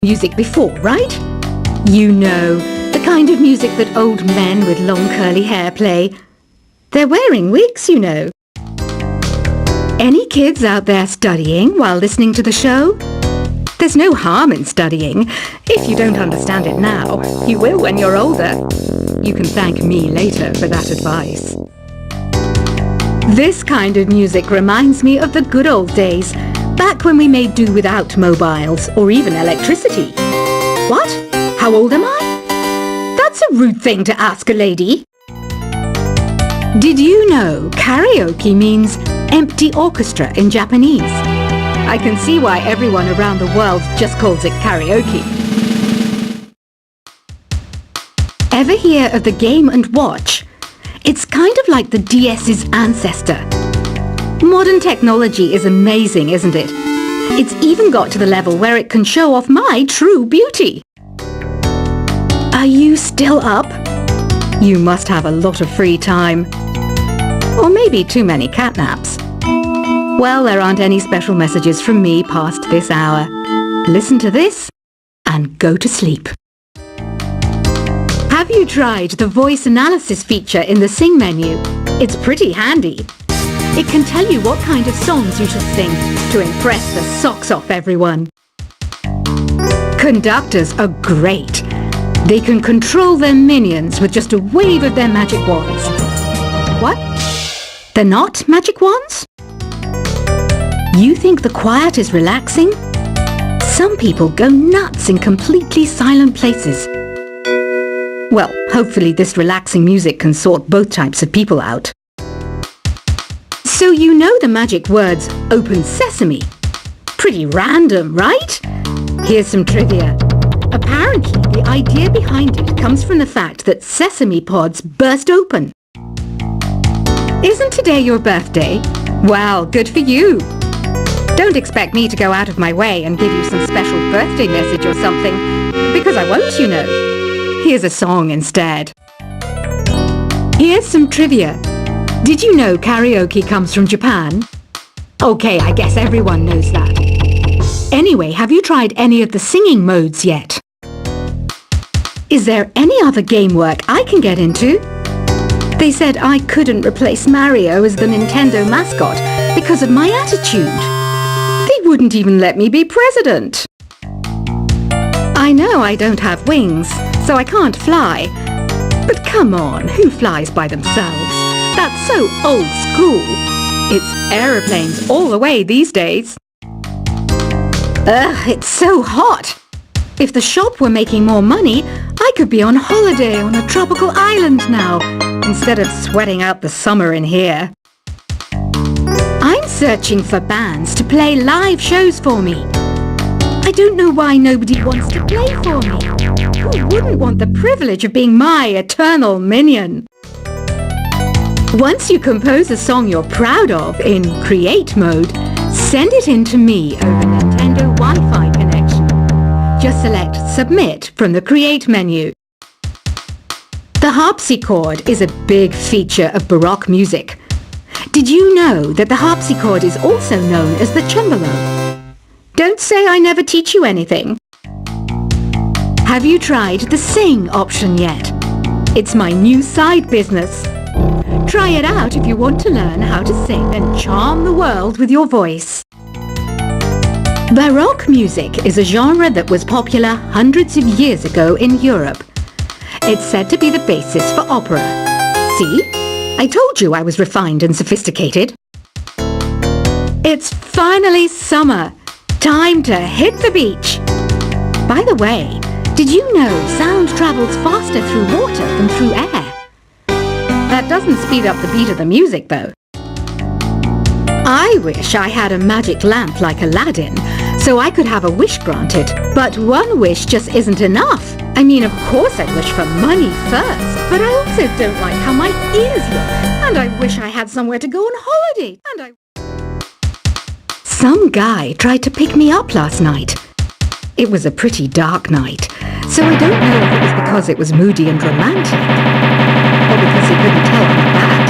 Music before, right? You know, the kind of music that old men with long curly hair play. They're wearing wigs, you know. Any kids out there studying while listening to the show? There's no harm in studying. If you don't understand it now, you will when you're older. You can thank me later for that advice. This kind of music reminds me of the good old days, back when we made do without mobiles or even electricity. What? How old am I? That's a rude thing to ask a lady. Did you know karaoke means empty orchestra in Japanese? I can see why everyone around the world just calls it karaoke. Ever hear of the Game & Watch? It's kind of like the DS's ancestor. Modern technology is amazing, isn't it? It's even got to the level where it can show off my true beauty. Are you still up? You must have a lot of free time. Or maybe too many catnaps. Well, there aren't any special messages from me past this hour. Listen to this and go to sleep. Have you tried the voice analysis feature in the Sing menu? It's pretty handy. It can tell you what kind of songs you should sing to impress the socks off everyone. Conductors are great. They can control their minions with just a wave of their magic wands. What? They're not magic wands? You think the quiet is relaxing? Some people go nuts in completely silent places. Well, hopefully this relaxing music can sort both types of people out. So you know the magic words "Open Sesame." Pretty random, right? Here's some trivia. Apparently, the idea behind it comes from the fact that sesame pods burst open. Isn't today your birthday? Well, good for you. Don't expect me to go out of my way and give you some special birthday message or something, because I won't, you know. Here's a song instead. Here's some trivia. Did you know karaoke comes from Japan? Okay, I guess everyone knows that. Anyway, have you tried any of the singing modes yet? Is there any other game work I can get into? They said I couldn't replace Mario as the Nintendo mascot because of my attitude. They wouldn't even let me be president. I know I don't have wings, so I can't fly. But come on, who flies by themselves? That's so old school. It's aeroplanes all the way these days. Ugh, it's so hot. If the shop were making more money, I could be on holiday on a tropical island now, instead of sweating out the summer in here. I'm searching for bands to play live shows for me. I don't know why nobody wants to play for me. Who wouldn't want the privilege of being my eternal minion? Once you compose a song you're proud of in Create mode, send it in to me over Nintendo Wi-Fi connection. Just select Submit from the Create menu. The harpsichord is a big feature of Baroque music. Did you know that the harpsichord is also known as the cembalo? Don't say I never teach you anything. Have you tried the Sing option yet? It's my new side business. Try it out if you want to learn how to sing and charm the world with your voice. Baroque music is a genre that was popular hundreds of years ago in Europe. It's said to be the basis for opera. See? I told you I was refined and sophisticated. It's finally summer. Time to hit the beach. By the way, did you know sound travels faster through water than through air? That doesn't speed up the beat of the music, though. I wish I had a magic lamp like Aladdin, so I could have a wish granted. But one wish just isn't enough. I mean, of course I'd wish for money first, but I also don't like how my ears look, and I wish I had somewhere to go on holiday, Some guy tried to pick me up last night. It was a pretty dark night, so I don't know if it was because it was moody and romantic, or because he couldn't tell I'm a bat.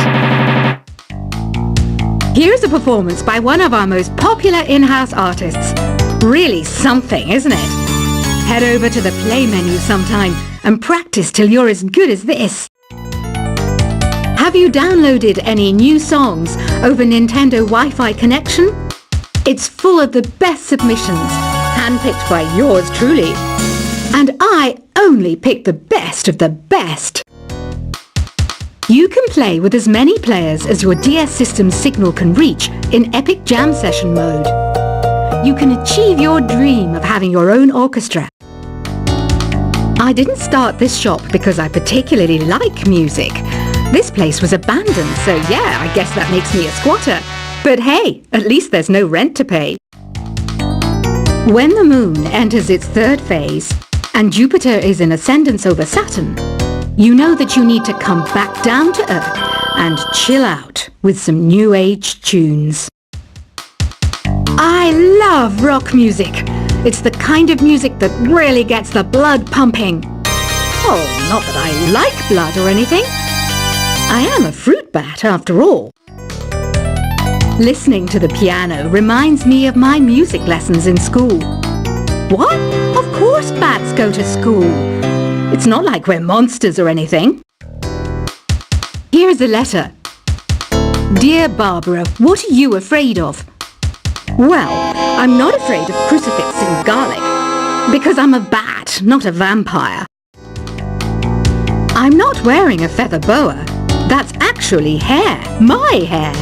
Here's a performance by one of our most popular in-house artists. Really something, isn't it? Head over to the play menu sometime and practice till you're as good as this. Have you downloaded any new songs over Nintendo Wi-Fi connection? It's full of the best submissions, handpicked by yours truly. And I only pick the best of the best. You can play with as many players as your DS system's signal can reach in Epic Jam Session mode. You can achieve your dream of having your own orchestra. I didn't start this shop because I particularly like music. This place was abandoned, so yeah, I guess that makes me a squatter. But hey, at least there's no rent to pay. When the moon enters its third phase and Jupiter is in ascendance over Saturn, you know that you need to come back down to Earth and chill out with some new age tunes. I love rock music. It's the kind of music that really gets the blood pumping. Oh, not that I like blood or anything. I am a fruit bat after all. Listening to the piano reminds me of my music lessons in school. What? Of course bats go to school. It's not like we're monsters or anything. Here's a letter. Dear Barbara, what are you afraid of? Well, I'm not afraid of crucifix and garlic, because I'm a bat, not a vampire. I'm not wearing a feather boa. That's actually hair, my hair.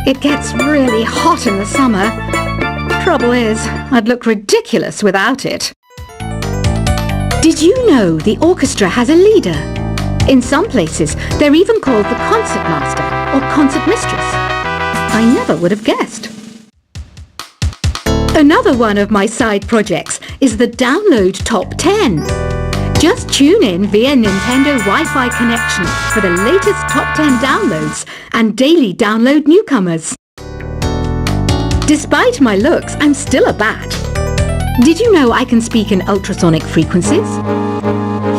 It gets really hot in the summer. Trouble is, I'd look ridiculous without it. Did you know the orchestra has a leader? In some places, they're even called the concert master or concert mistress. I never would have guessed. Another one of my side projects is the Download Top 10. Just tune in via Nintendo Wi-Fi connection for the latest Top 10 downloads and daily download newcomers. Despite my looks, I'm still a bat. Did you know I can speak in ultrasonic frequencies?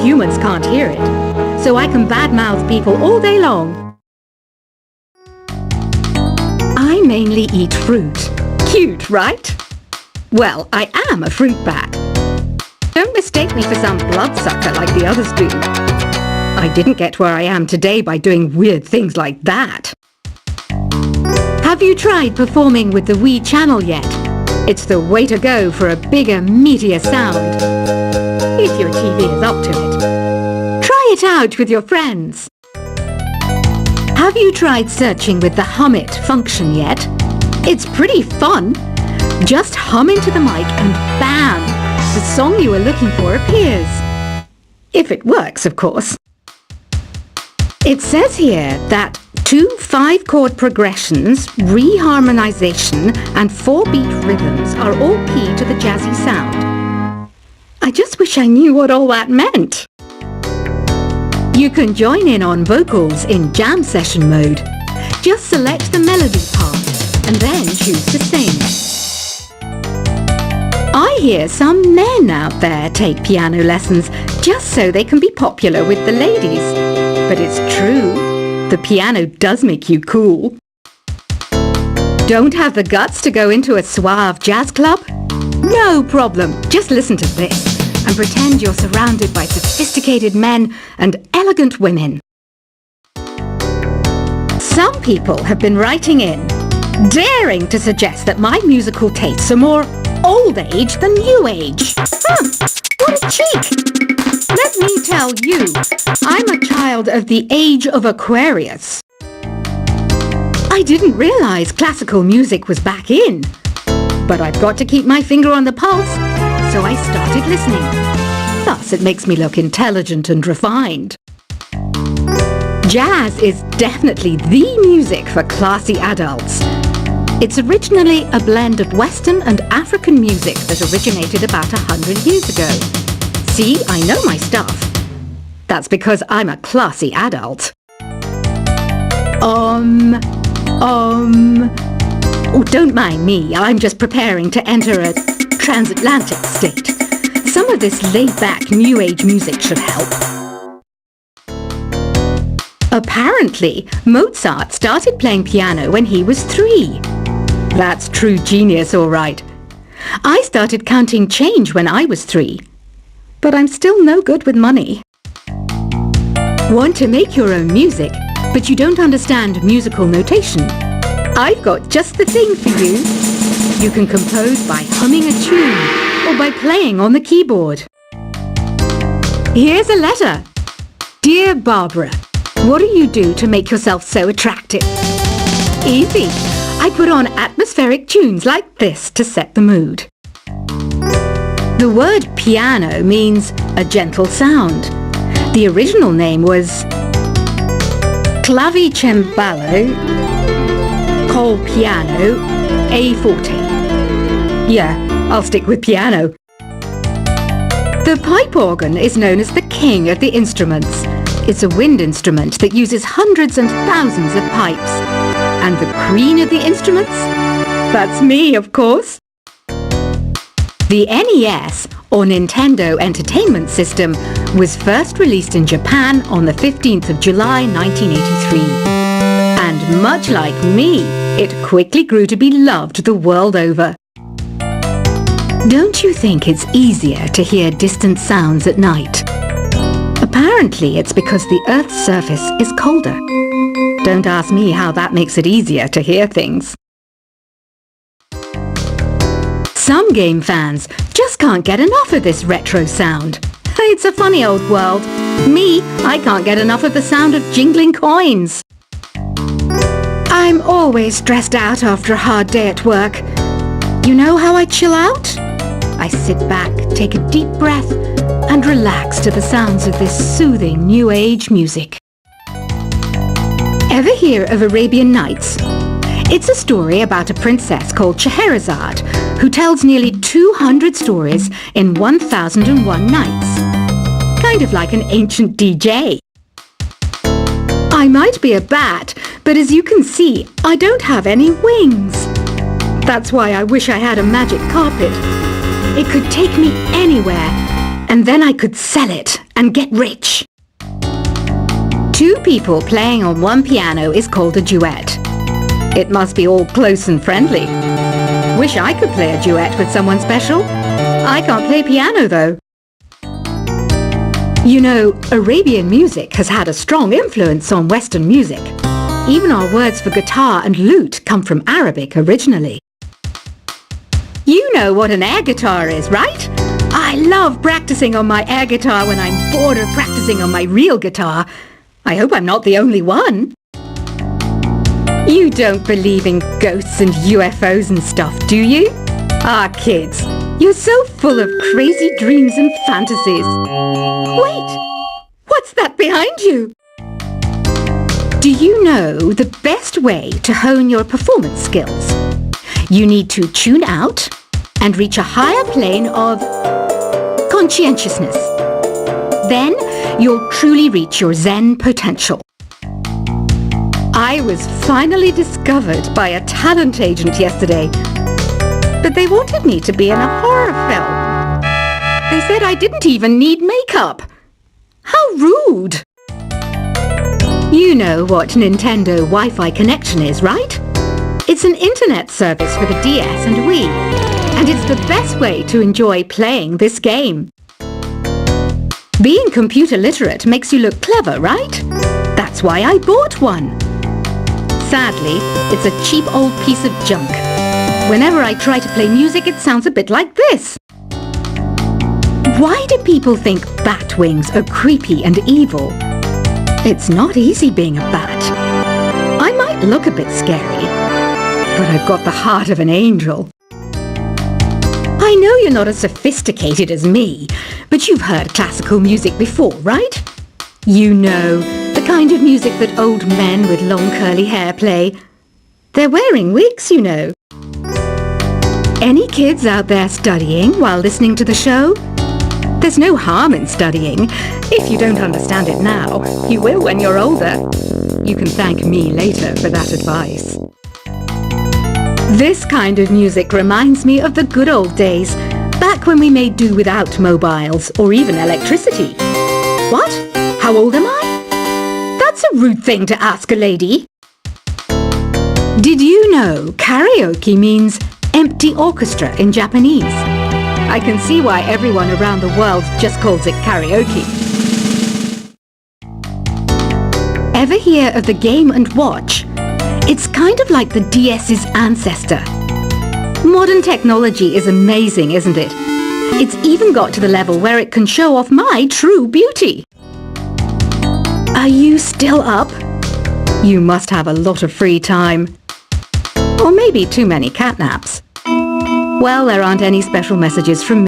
Humans can't hear it, so I can badmouth people all day long. I mainly eat fruit. Cute, right? Well, I am a fruit bat. Don't mistake me for some bloodsucker like the others do. I didn't get where I am today by doing weird things like that. Have you tried performing with the Wii channel yet? It's the way to go for a bigger, meatier sound. If your TV is up to it. Try it out with your friends. Have you tried searching with the Hum It function yet? It's pretty fun. Just hum into the mic and bam! The song you are looking for appears. If it works, of course. It says here that 2 5-chord progressions, reharmonization, and 4-beat rhythms are all key to the jazzy sound. I just wish I knew what all that meant. You can join in on vocals in jam session mode. Just select the melody part and then choose to sing. I hear some men out there take piano lessons just so they can be popular with the ladies. But it's true, the piano does make you cool. Don't have the guts to go into a suave jazz club? No problem, just listen to this and pretend you're surrounded by sophisticated men and elegant women. Some people have been writing in, daring to suggest that my musical tastes are more old age than new age. What a cheek! Let me tell you, I'm a child of the age of Aquarius. I didn't realize classical music was back in. But I've got to keep my finger on the pulse, so I started listening. Thus, it makes me look intelligent and refined. Jazz is definitely the music for classy adults. It's originally a blend of Western and African music that originated about 100 years ago. See, I know my stuff. That's because I'm a classy adult. Oh, don't mind me. I'm just preparing to enter a transatlantic state. Some of this laid-back New Age music should help. Apparently, Mozart started playing piano when he was 3. That's true genius, all right. I started counting change when I was 3. but I'm still no good with money. Want to make your own music, but you don't understand musical notation? I've got just the thing for you. You can compose by humming a tune or by playing on the keyboard. Here's a letter. Dear Barbara, what do you do to make yourself so attractive? Easy. I put on atmospheric tunes like this to set the mood. The word piano means a gentle sound. The original name was clavicembalo col piano a forte. Yeah, I'll stick with piano. The pipe organ is known as the king of the instruments. It's a wind instrument that uses hundreds and thousands of pipes. And the queen of the instruments? That's me, of course. The NES, or Nintendo Entertainment System, was first released in Japan on the 15th of July 1983. And much like me, it quickly grew to be loved the world over. Don't you think it's easier to hear distant sounds at night? Apparently it's because the Earth's surface is colder. Don't ask me how that makes it easier to hear things. Some game fans just can't get enough of this retro sound. It's a funny old world. Me, I can't get enough of the sound of jingling coins. I'm always stressed out after a hard day at work. You know how I chill out? I sit back, take a deep breath, and relax to the sounds of this soothing New Age music. Ever hear of Arabian Nights? It's a story about a princess called Scheherazade who tells nearly 200 stories in 1001 nights. Kind of like an ancient DJ. I might be a bat, but as you can see, I don't have any wings. That's why I wish I had a magic carpet. It could take me anywhere, and then I could sell it and get rich. Two people playing on one piano is called a duet. It must be all close and friendly. Wish I could play a duet with someone special. I can't play piano though. You know, Arabian music has had a strong influence on Western music. Even our words for guitar and lute come from Arabic originally. You know what an air guitar is, right? I love practicing on my air guitar when I'm bored of practicing on my real guitar. I hope I'm not the only one. You don't believe in ghosts and UFOs and stuff, do you? Ah, kids, you're so full of crazy dreams and fantasies. Wait, what's that behind you? Do you know the best way to hone your performance skills? You need to tune out and reach a higher plane of conscientiousness. Then you'll truly reach your Zen potential. I was finally discovered by a talent agent yesterday, but they wanted me to be in a horror film. They said I didn't even need makeup. How rude! You know what Nintendo Wi-Fi connection is, right? It's an internet service for the DS and Wii, and it's the best way to enjoy playing this game. Being computer literate makes you look clever, right? That's why I bought one. Sadly, it's a cheap old piece of junk. Whenever I try to play music, it sounds a bit like this. Why do people think bat wings are creepy and evil? It's not easy being a bat. I might look a bit scary, but I've got the heart of an angel. I know you're not as sophisticated as me, but you've heard classical music before, right? You know, the kind of music that old men with long curly hair play. They're wearing wigs, you know. Any kids out there studying while listening to the show? There's no harm in studying. If you don't understand it now, you will when you're older. You can thank me later for that advice. This kind of music reminds me of the good old days, back when we made do without mobiles or even electricity. What? How old am I? That's a rude thing to ask a lady. Did you know karaoke means empty orchestra in Japanese? I can see why everyone around the world just calls it karaoke. Ever hear of the Game & Watch? It's kind of like the DS's ancestor. Modern technology is amazing, isn't it? It's even got to the level where it can show off my true beauty. Are you still up? You must have a lot of free time. Or maybe too many catnaps. Well, there aren't any special messages from me.